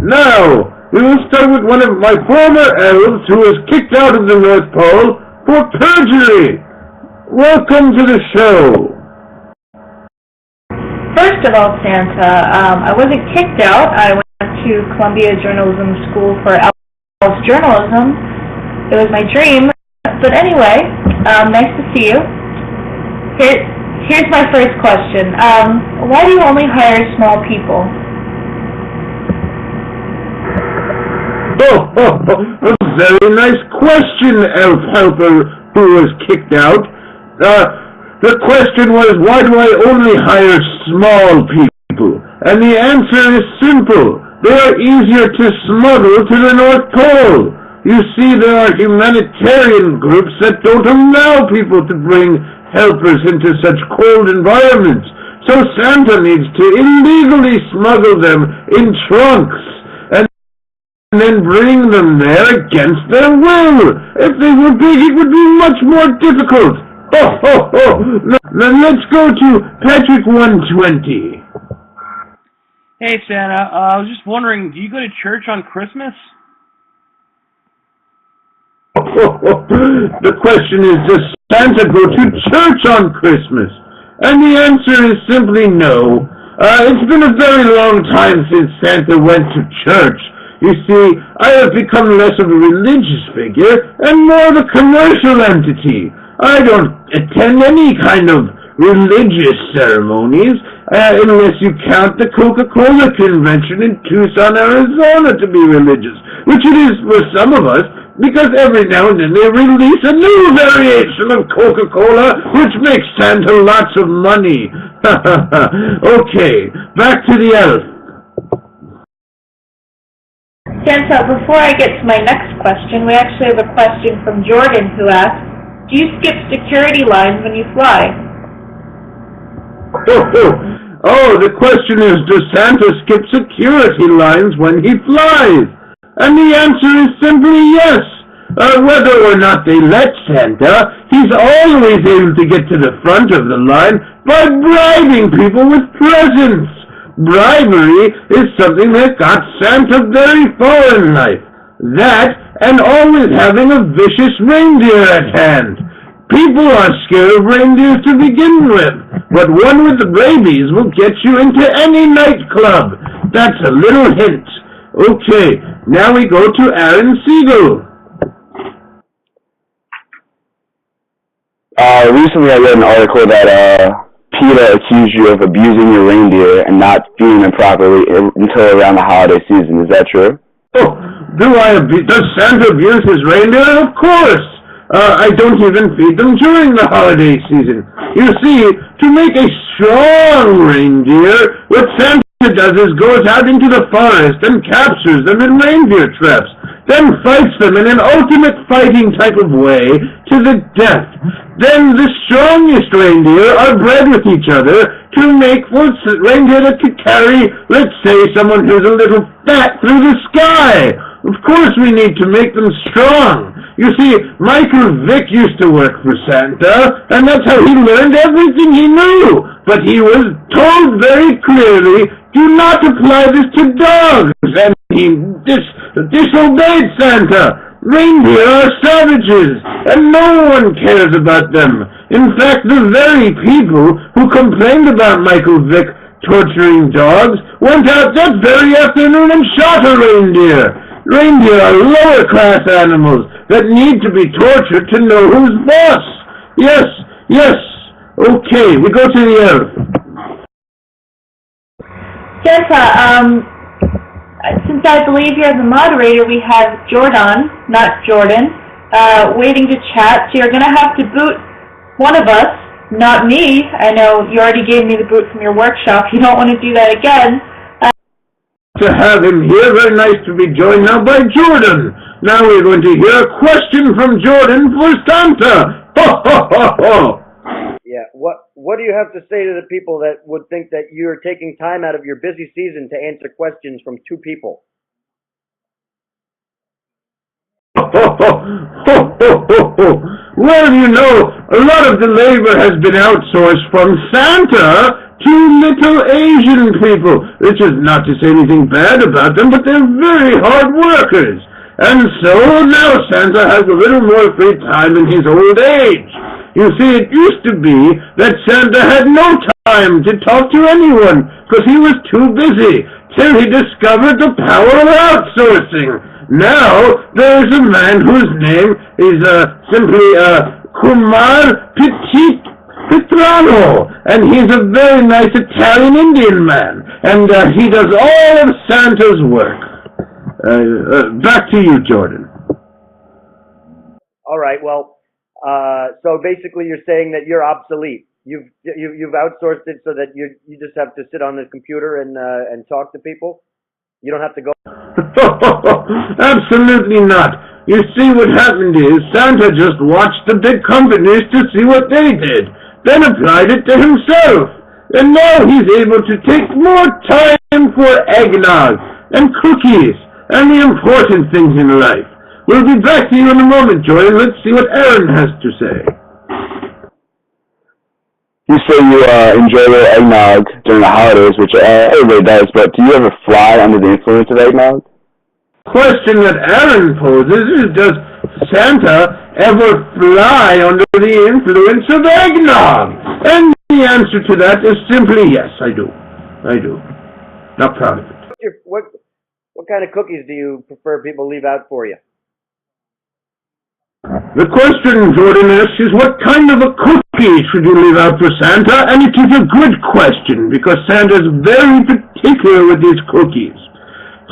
Now, we will start with one of my former elves who was kicked out of the North Pole for perjury. Welcome to the show. First of all, Santa, I wasn't kicked out. I went to Columbia Journalism School for Elves Journalism. It was my dream. But anyway, nice to see you. Here's my first question. Why do you only hire small people? A very nice question, Elf Helper, who was kicked out. The question was, why do I only hire small people? And the answer is simple. They are easier to smuggle to the North Pole. You see, there are humanitarian groups that don't allow people to bring helpers into such cold environments. So Santa needs to illegally smuggle them in trunks and then bring them there against their will. If they were big, it would be much more difficult. Now let's go to Patrick 120. Hey, Santa. I was just wondering, do you go to church on Christmas? The question is, does Santa go to church on Christmas? And the answer is simply no. It's been a very long time since Santa went to church. You see, I have become less of a religious figure and more of a commercial entity. I don't attend any kind of religious ceremonies, unless you count the Coca-Cola convention in Tucson, Arizona to be religious, which it is for some of us, because every now and then they release a new variation of Coca-Cola, which makes Santa lots of money. Okay, back to the elf. Santa, before I get to my next question, we actually have a question from Jordan who asks, do you skip security lines when you fly? Oh, the question is, does Santa skip security lines when he flies? And the answer is simply yes. Whether or not they let Santa, he's always able to get to the front of the line by bribing people with presents. Bribery is something that got Santa very far in life. That, and always having a vicious reindeer at hand. People are scared of reindeers to begin with, but one with the rabies will get you into any nightclub. That's a little hint. Okay, now we go to Aaron Siegel. Recently I read an article that PETA accused you of abusing your reindeer and not feeding them properly until around the holiday season. Is that true? Oh, does Santa abuse his reindeer? Of course. I don't even feed them during the holiday season. You see, to make a strong reindeer, what Santa does is goes out into the forest and captures them in reindeer traps, then fights them in an ultimate fighting type of way to the death. Then the strongest reindeer are bred with each other to make for reindeer that could carry, let's say, someone who's a little fat through the sky. Of course we need to make them strong. You see, Michael Vick used to work for Santa, and that's how he learned everything he knew. But he was told very clearly, do not apply this to dogs, and he disobeyed Santa. Reindeer are savages, and no one cares about them. In fact, the very people who complained about Michael Vick torturing dogs went out that very afternoon and shot a reindeer. Reindeer are lower-class animals that need to be tortured to know who's boss. Yes. Okay, we go to the elf. Santa, since I believe you're the moderator, we have Jordan, not Jordan, waiting to chat. So you're going to have to boot one of us, not me. I know you already gave me the boot from your workshop. You don't want to do that again. To have him here, very nice to be joined now by Jordan. Now we're going to hear a question from Jordan for Santa. Ho, ho, ho, ho. Yeah, what do you have to say to the people that would think that you're taking time out of your busy season to answer questions from two people? Well, you know, a lot of the labor has been outsourced from Santa two little Asian people, which is not to say anything bad about them, but they're very hard workers. And so now Santa has a little more free time in his old age. You see, it used to be that Santa had no time to talk to anyone because he was too busy till he discovered the power of outsourcing. Now there's a man whose name is simply Kumar Petrano, and he's a very nice Italian Indian man, and he does all of Santa's work. Back to you, Jordan. All right. Well, so basically, you're saying that you're obsolete. You've outsourced it so that you just have to sit on the computer and talk to people. You don't have to go. Absolutely not. You see, what happened is Santa just watched the big companies to see what they did, then applied it to himself, and now he's able to take more time for eggnog and cookies and the important things in life. We'll be back to you in a moment, Jordan. Let's see what Aaron has to say. You say you enjoy your eggnog during the holidays, which everybody does, but do you ever fly under the influence of eggnog? Question that Aaron poses is, does Santa ever fly under the influence of eggnog? And the answer to that is simply yes, I do. I do. Not proud of it. What kind of cookies do you prefer people leave out for you? The question Jordan asks is, what kind of a cookie should you leave out for Santa? And it is a good question, because Santa is very particular with his cookies.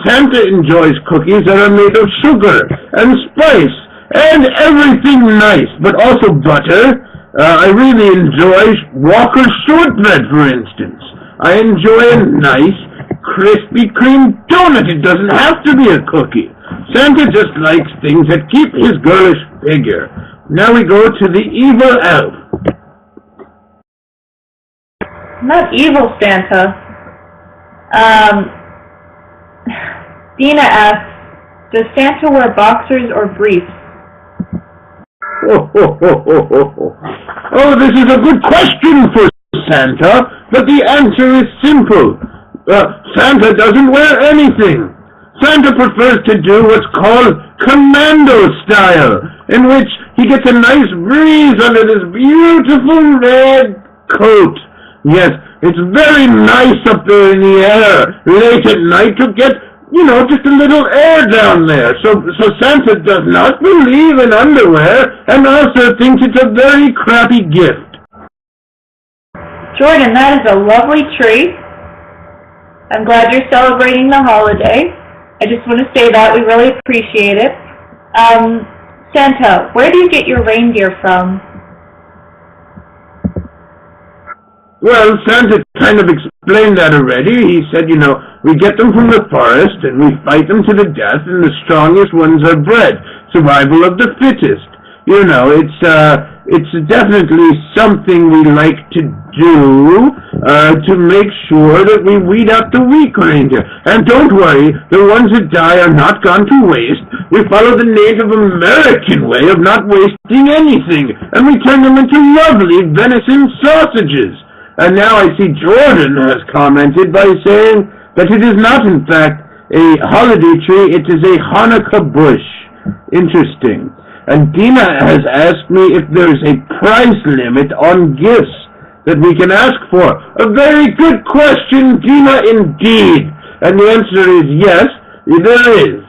Santa enjoys cookies that are made of sugar and spice and everything nice, but also butter. I really enjoy Walker's shortbread, for instance. I enjoy a nice Krispy Kreme donut. It doesn't have to be a cookie. Santa just likes things that keep his girlish figure. Now we go to the evil elf. Not evil, Santa. Dina asks, does Santa wear boxers or briefs? Oh, this is a good question for Santa, but the answer is simple. Santa doesn't wear anything. Santa prefers to do what's called commando style, in which he gets a nice breeze under this beautiful red coat. Yes, it's very nice up there in the air late at night to get, just a little air down there. So Santa does not believe in underwear and also thinks it's a very crappy gift. Jordan, that is a lovely trait. I'm glad you're celebrating the holiday. I just want to say that. We really appreciate it. Santa, where do you get your reindeer from? Well, Santa kind of explained that already. He said, we get them from the forest and we fight them to the death, and the strongest ones are bred. Survival of the fittest. It's definitely something we like to do to make sure that we weed out the weak reindeer. And don't worry, the ones that die are not gone to waste. We follow the Native American way of not wasting anything, and we turn them into lovely venison sausages. And now I see Jordan has commented by saying that it is not, in fact, a holiday tree, it is a Hanukkah bush. Interesting. And Dina has asked me if there's a price limit on gifts that we can ask for. A very good question, Dina, indeed. And the answer is yes, there is.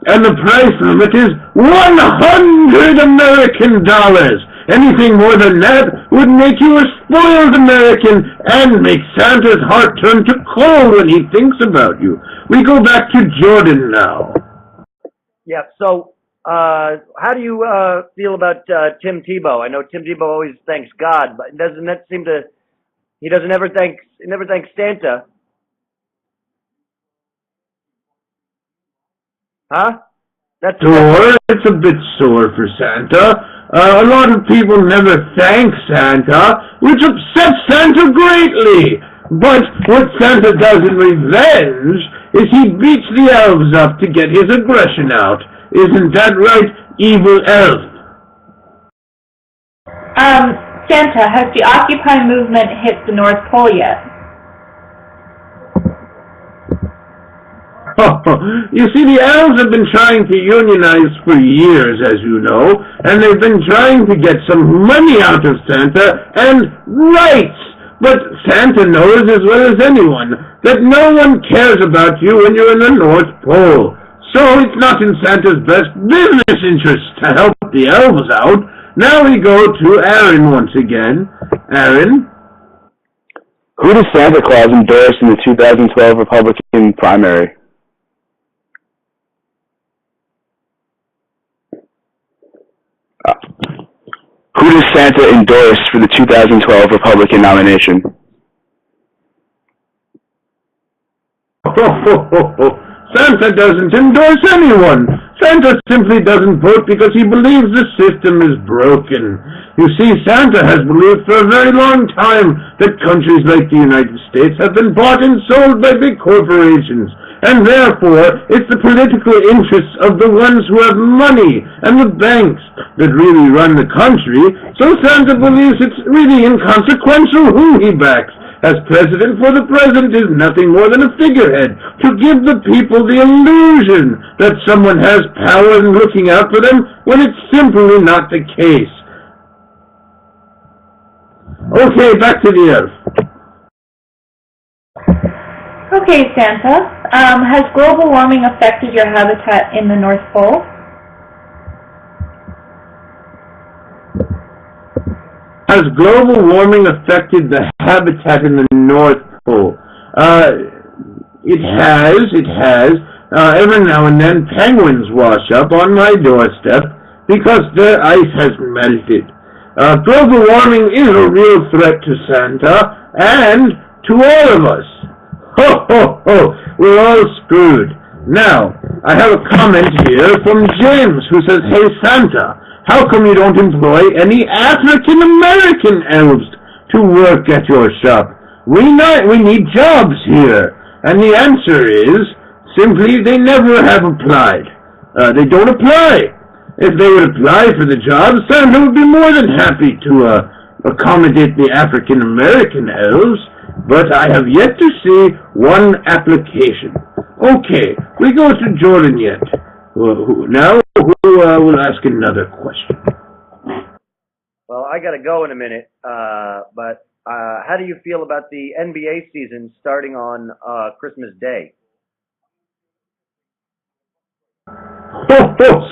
And the price limit is $100 American. Anything more than that would make you a spoiled American and make Santa's heart turn to cold when he thinks about you. We go back to Jordan now. Yeah, so how do you feel about Tim Tebow? I know Tim Tebow always thanks God, but doesn't that seem to? He never thanks Santa. Huh? That's sore. It's a bit sore for Santa. A lot of people never thank Santa, which upsets Santa greatly. But what Santa does in revenge is he beats the elves up to get his aggression out. Isn't that right, evil elf? Santa, has the Occupy movement hit the North Pole yet? You see, the elves have been trying to unionize for years, as you know, and they've been trying to get some money out of Santa and rights. But Santa knows as well as anyone that no one cares about you when you're in the North Pole. So it's not in Santa's best business interest to help the elves out. Now we go to Aaron once again. Aaron? Who does Santa Claus endorse in the 2012 Republican primary? Who does Santa endorse for the 2012 Republican nomination? Santa doesn't endorse anyone. Santa simply doesn't vote because he believes the system is broken. You see, Santa has believed for a very long time that countries like the United States have been bought and sold by big corporations, and therefore it's the political interests of the ones who have money and the banks that really run the country, so Santa believes it's really inconsequential who he backs as president, for the president is nothing more than a figurehead to give the people the illusion that someone has power and looking out for them when it's simply not the case. Okay, back to the elf. Okay, Santa. Has global warming affected your habitat in the North Pole? Has global warming affected the habitat in the North Pole? It has. Every now and then penguins wash up on my doorstep because their ice has melted. Global warming is a real threat to Santa and to all of us. Ho, ho, ho! We're all screwed. Now, I have a comment here from James who says, "Hey Santa, how come you don't employ any African-American elves to work at your shop? We need jobs here." And the answer is, simply, they never have applied. They don't apply. If they would apply for the job, Santa would be more than happy to accommodate the African-American elves, but I have yet to see one application. Okay, we go to Jordan yet. Now, who will ask another question? Well, I got to go in a minute, but how do you feel about the NBA season starting on Christmas Day?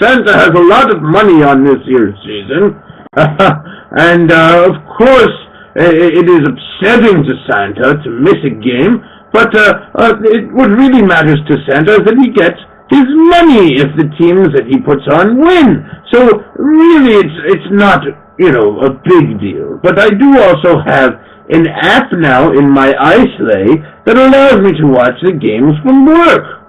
Santa has a lot of money on this year's season, and of course it is upsetting to Santa to miss a game, but what really matters to Santa is that he gets his money if the teams that he puts on win. So really it's not, a big deal. But I do also have an app now in my iSleigh that allows me to watch the games from work.